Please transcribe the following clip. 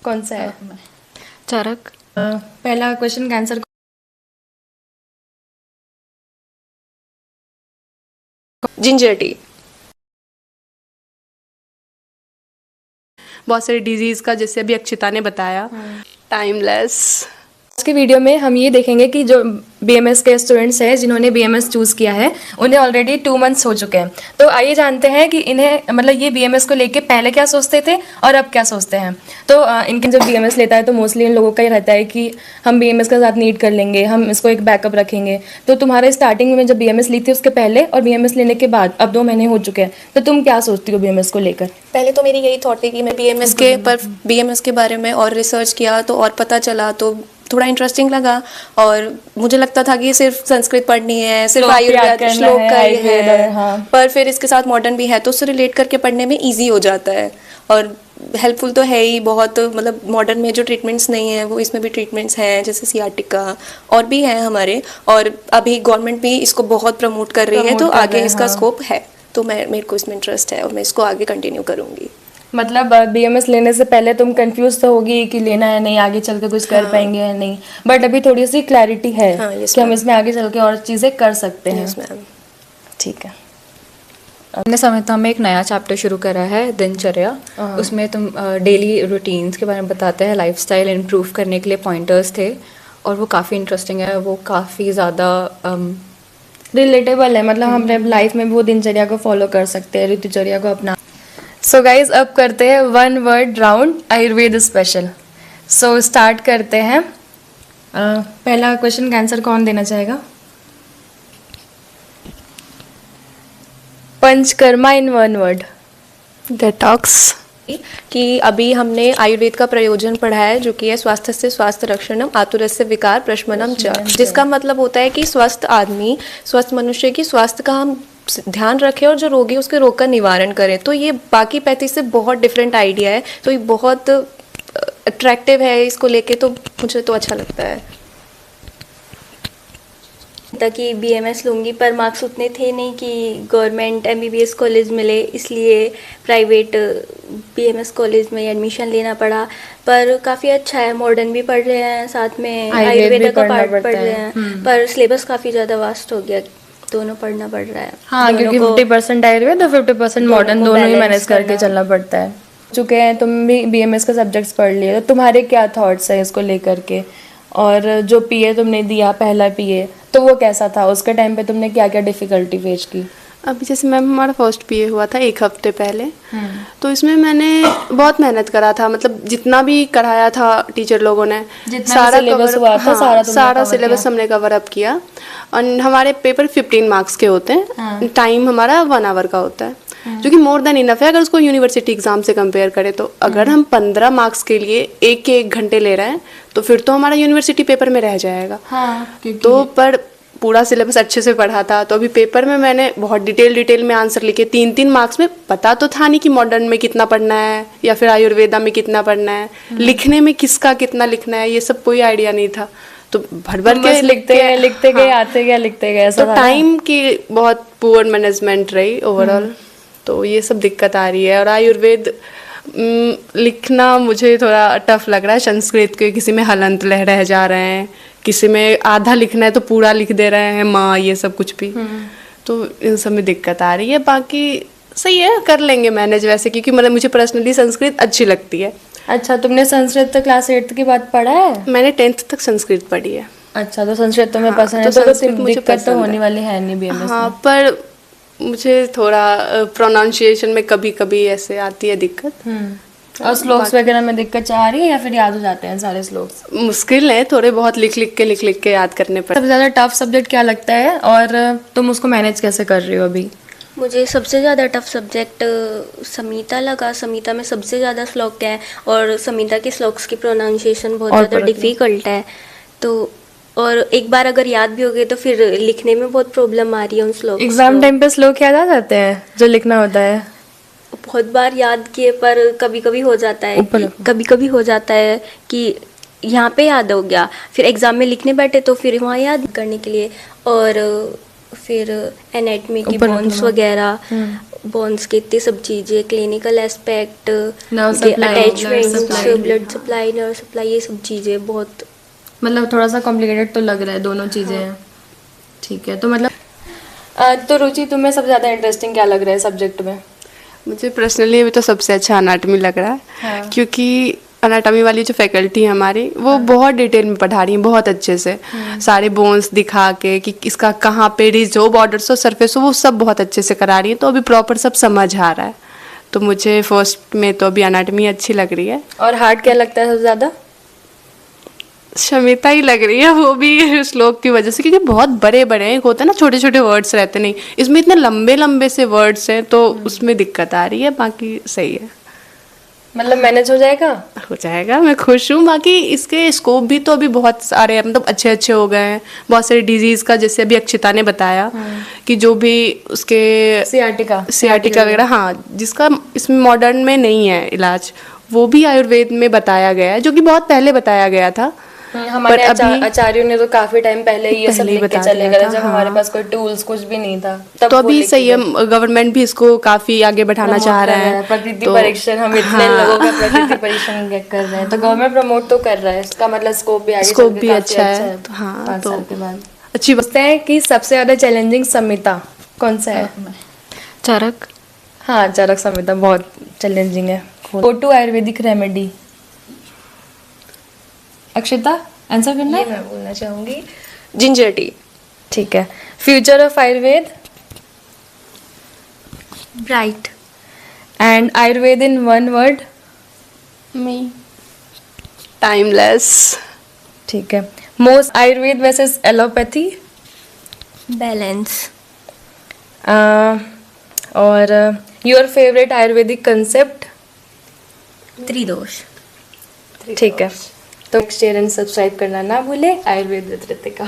कौन सा है? चारक। पहला क्वेश्चन का आंसर जिंजर टी। बहुत सारी डिजीज़ का, जैसे अभी अक्षिता ने बताया। टाइमलेस। आज की वीडियो में हम ये देखेंगे कि जो बीएमएस के स्टूडेंट्स हैं जिन्होंने बीएमएस चूज़ किया है उन्हें ऑलरेडी 2 मंथ्स हो चुके हैं। तो आइए जानते हैं कि इन्हें मतलब ये बीएमएस को लेके पहले क्या सोचते थे और अब क्या सोचते हैं। तो इनके जब बीएमएस लेता है तो मोस्टली इन लोगों का ही रहता है कि हम बीएमएस के साथ नीट कर लेंगे, हम इसको एक बैकअप रखेंगे। तो तुम्हारे स्टार्टिंग में जब बीएमएस ली थी उसके पहले और बीएमएस लेने के बाद अब 2 महीने हो चुके हैं, तो तुम क्या सोचती हो बीएमएस को लेकर? पहले तो मेरी यही थॉट थी कि मैं बीएमएस के बारे में और रिसर्च किया तो और पता चला तो थोड़ा इंटरेस्टिंग लगा। और मुझे लगता था कि सिर्फ संस्कृत पढ़नी है, सिर्फ आयुर्वेद श्लोक का ही है। हाँ। पर फिर इसके साथ मॉडर्न भी है तो उससे रिलेट करके पढ़ने में इजी हो जाता है और हेल्पफुल तो है ही बहुत। मतलब मॉडर्न में जो ट्रीटमेंट्स नहीं है वो इसमें भी ट्रीटमेंट्स हैं, जैसे सियाटिका और भी हैं हमारे। और अभी गवर्नमेंट भी इसको बहुत प्रमोट कर रही है तो आगे इसका स्कोप है। तो मेरे को इसमें इंटरेस्ट है और मैं इसको आगे कंटिन्यू करूँगी। मतलब बीएमएस लेने से पहले तुम कंफ्यूज तो होगी कि लेना है नहीं, आगे चल के कुछ कर पाएंगे या नहीं, बट अभी थोड़ी सी क्लैरिटी है कि हम इसमें आगे चल के और चीज़ें कर सकते हैं। ठीक है। हमने समिता में एक नया चैप्टर शुरू करा है, दिनचर्या। उसमें तुम डेली रूटीन्स के बारे में बताते हैं, लाइफस्टाइल इम्प्रूव करने के लिए पॉइंटर्स थे और वो काफ़ी इंटरेस्टिंग है। वो काफ़ी ज़्यादा रिलेटेबल है, मतलब हम अपने लाइफ में भी वो दिनचर्या को फॉलो कर सकते हैं, ऋतुचर्या को अपना। सो गाइज अब करते हैं 1 word round Ayurveda special. So start करते हैं। पहला क्वेश्चन का आंसर कौन देना चाहेगा? पंचकर्मा इन 1 वर्ड। डिटॉक्स। कि अभी हमने आयुर्वेद का प्रयोजन पढ़ा है जो कि है स्वास्थ्य से स्वास्थ्य रक्षणम आतुरस्य विकार प्रशमनम च, जिसका मतलब होता है कि स्वस्थ आदमी, स्वस्थ मनुष्य की स्वास्थ्य का हम ध्यान रखें और जो रोगी उसके रोग का निवारण करें। तो ये बाकी पैथी से बहुत डिफरेंट आइडिया है, तो ये बहुत अट्रैक्टिव है। इसको लेके तो मुझे तो अच्छा लगता है। ताकि बीएमएस लूँगी पर मार्क्स उतने थे नहीं कि गवर्नमेंट एमबीबीएस कॉलेज मिले, इसलिए प्राइवेट बीएमएस कॉलेज में एडमिशन लेना पड़ा। पर काफ़ी अच्छा है, मॉडर्न भी पढ़ रहे हैं, साथ में आयुर्वेद का पार्ट पढ़ रहे हैं। पर सिलेबस काफ़ी ज़्यादा वास्ट हो गया, दोनों पढ़ना पड़ रहा है। हाँ, क्योंकि 50% आयुर्वेद और 50% मॉडर्न दोनों ही मैनेज करके चलना पड़ता है। चुके हैं तुम भी बीएमएस के सब्जेक्ट्स पढ़ लिए, तो तुम्हारे क्या थॉट्स है इसको लेकर के? और जो पीए तुमने दिया, पहला पीए, तो वो कैसा था? उसके टाइम पे तुमने क्या क्या डिफिकल्टी फेस की? अभी जैसे मैम हमारा फर्स्ट पीए हुआ था 1 हफ्ते पहले, तो इसमें मैंने बहुत मेहनत करा था। मतलब जितना भी कराया था टीचर लोगों ने, सारा सिलेबस हुआ था, सारा सिलेबस हमने कवर अप किया। और हमारे पेपर 15 मार्क्स के होते हैं। टाइम हमारा 1 आवर का होता है, जो कि मोर देन इनफ है अगर उसको यूनिवर्सिटी एग्जाम से कंपेयर करें तो। अगर हम 15 मार्क्स के लिए 1 घंटे ले रहे हैं तो फिर तो हमारा यूनिवर्सिटी पेपर में रह जाएगा। तो पर पूरा सिलेबस अच्छे से पढ़ा था, तो अभी पेपर में मैंने बहुत डिटेल में आंसर लिखे। 3 मार्क्स में पता तो था नहीं कि मॉडर्न में कितना पढ़ना है या फिर आयुर्वेदा में कितना पढ़ना है, लिखने में किसका कितना लिखना है, ये सब कोई आइडिया नहीं था। तो भर के लिखते गए, आते गए, लिखते गए। तो टाइम की बहुत पुअर मैनेजमेंट रही ओवरऑल, तो ये सब दिक्कत आ रही है। और आयुर्वेद लिखना मुझे थोड़ा टफ लग रहा है। संस्कृत के किसी में हलंत लह रह जा रहे हैं, किसी में आधा लिखना है तो पूरा लिख दे रहे हैं, माँ, ये सब कुछ भी। तो इन सब में दिक्कत आ रही है। बाकी सही है, कर लेंगे मैनेज वैसे, क्योंकि मतलब मुझे पर्सनली संस्कृत अच्छी लगती है। अच्छा, तुमने संस्कृत क्लास 8 की बात पढ़ा है? मैंने 10th तक संस्कृत पढ़ी है। अच्छा, तो संस्कृत तुम्हें पसंद है, तो दिक्कत तो होने वाली है नहीं बीएमएस में। हाँ, पर मुझे थोड़ा प्रोनाउंसिएशन में कभी कभी ऐसे आती है दिक्कत। और श्लोक्स वगैरह में दिक्कत आ रही है या फिर याद हो जाते हैं सारे श्लोक्स? मुश्किल है, थोड़े बहुत लिख लिख के याद करने पड़ते। सबसे ज़्यादा टफ सब्जेक्ट क्या लगता है और तुम उसको मैनेज कैसे कर रही हो अभी? मुझे सबसे ज़्यादा टफ सब्जेक्ट समिता लगा। समिता में सबसे ज़्यादा श्लोक है और समिता के श्लोक्स की प्रोनाउंसिएशन बहुत ज़्यादा डिफ़िकल्ट है। तो और एक बार अगर याद भी हो गए तो फिर लिखने में बहुत प्रॉब्लम आ रही है उन श्लोक। एग्जाम टाइम पे श्लोक याद आ जाते हैं जो लिखना होता है? बहुत बार याद किए पर कभी कभी हो जाता है, कि यहाँ पे याद हो गया, फिर एग्जाम में लिखने बैठे तो फिर वहाँ याद करने के लिए। और फिर एनेटमी की ऊपर बोन्स रखना। वगैरह, बोन्स की इतनी सब चीज़ें, clinical aspect, Nerve supply, blood attachments, supply। Blood supply, nerve supply, ये सब चीज़ें बहुत। मतलब थोड़ा सा कॉम्प्लिकेटेड तो लग रहा है, दोनों चीजें हैं। ठीक है, तो मतलब तो रुचि तुम्हें सबसे ज्यादा इंटरेस्टिंग क्या लग रहा है सब्जेक्ट में? मुझे पर्सनली अभी तो सबसे अच्छा अनाटमी लग रहा है। हाँ। क्योंकि अनाटमी वाली जो फैकल्टी है हमारी, वो बहुत डिटेल में पढ़ा रही है, बहुत अच्छे से सारे बोन्स दिखा के कि इसका कहाँ पे रिज हो, बॉर्डर्स हो, सरफेस हो, वो सब बहुत अच्छे से करा रही है। तो अभी प्रॉपर सब समझ आ रहा है। तो मुझे फर्स्ट में तो अभी अनाटमी अच्छी लग रही है। और हार्ड क्या लगता है सबसे ज्यादा? शमिता ही लग रही है, वो भी श्लोक की वजह से, क्योंकि बहुत बड़े बड़े हैं, होता है ना छोटे छोटे वर्ड्स रहते नहीं, इसमें इतने लंबे लंबे से वर्ड्स हैं, तो उसमें दिक्कत आ रही है। बाकी सही है, मतलब मैनेज हो जाएगा? हो जाएगा, मैं खुश हूँ। बाकी इसके स्कोप भी तो अभी बहुत सारे हैं, मतलब अच्छे अच्छे हो गए हैं। बहुत सारे डिजीज़ का, जैसे अभी अक्षिता ने बताया कि जो भी उसके सियाटिका वगैरह, हाँ, जिसका इसमें मॉडर्न में नहीं है इलाज, वो भी आयुर्वेद में बताया गया है, जो कि बहुत पहले बताया गया था। हमारे पर अभी आचार्यों ने तो काफी टाइम पहले ये सब पहले ही लिख के बता चले दिया गए था, जब हाँ। हमारे पास कोई टूल्स कुछ भी नहीं था, तब तो वो अभी लिख के सही है, गए। गवर्नमेंट भी इसको काफी आगे बढ़ाना प्रमोट चाह कर रहा है। प्रकृति तो परीक्षण, हम इतने हाँ। लोगों का प्रकृति परीक्षण कर रहे हैं, तो गवर्नमेंट प्रमोट तो कर रहा है। इसका मतलब स्कोप भी आगे स्कोप चल के भी काफी अच्छा है। तो हाँ, 5 तो साल के बाद। अच्छी बात। पूछते हैं कि सबसे ज्यादा चैलेंजिंग संहिता कौन सा है? चरक। हाँ, चरक संहिता बहुत चैलेंजिंग है। Go to ayurvedic remedy. Akshita answer करना ये है? मैं बोलना चाहूँगी जिंजर टी। ठीक है। Future of Ayurveda bright. And Ayurveda in one word. Me timeless. ठीक है। Most Ayurveda versus allopathy. Balance. और योर फेवरेट आयुर्वेदिक कंसेप्ट। त्रिदोष। ठीक है, तो शेयर एंड सब्सक्राइब करना ना भूले आयुर्वेद विद रितिका।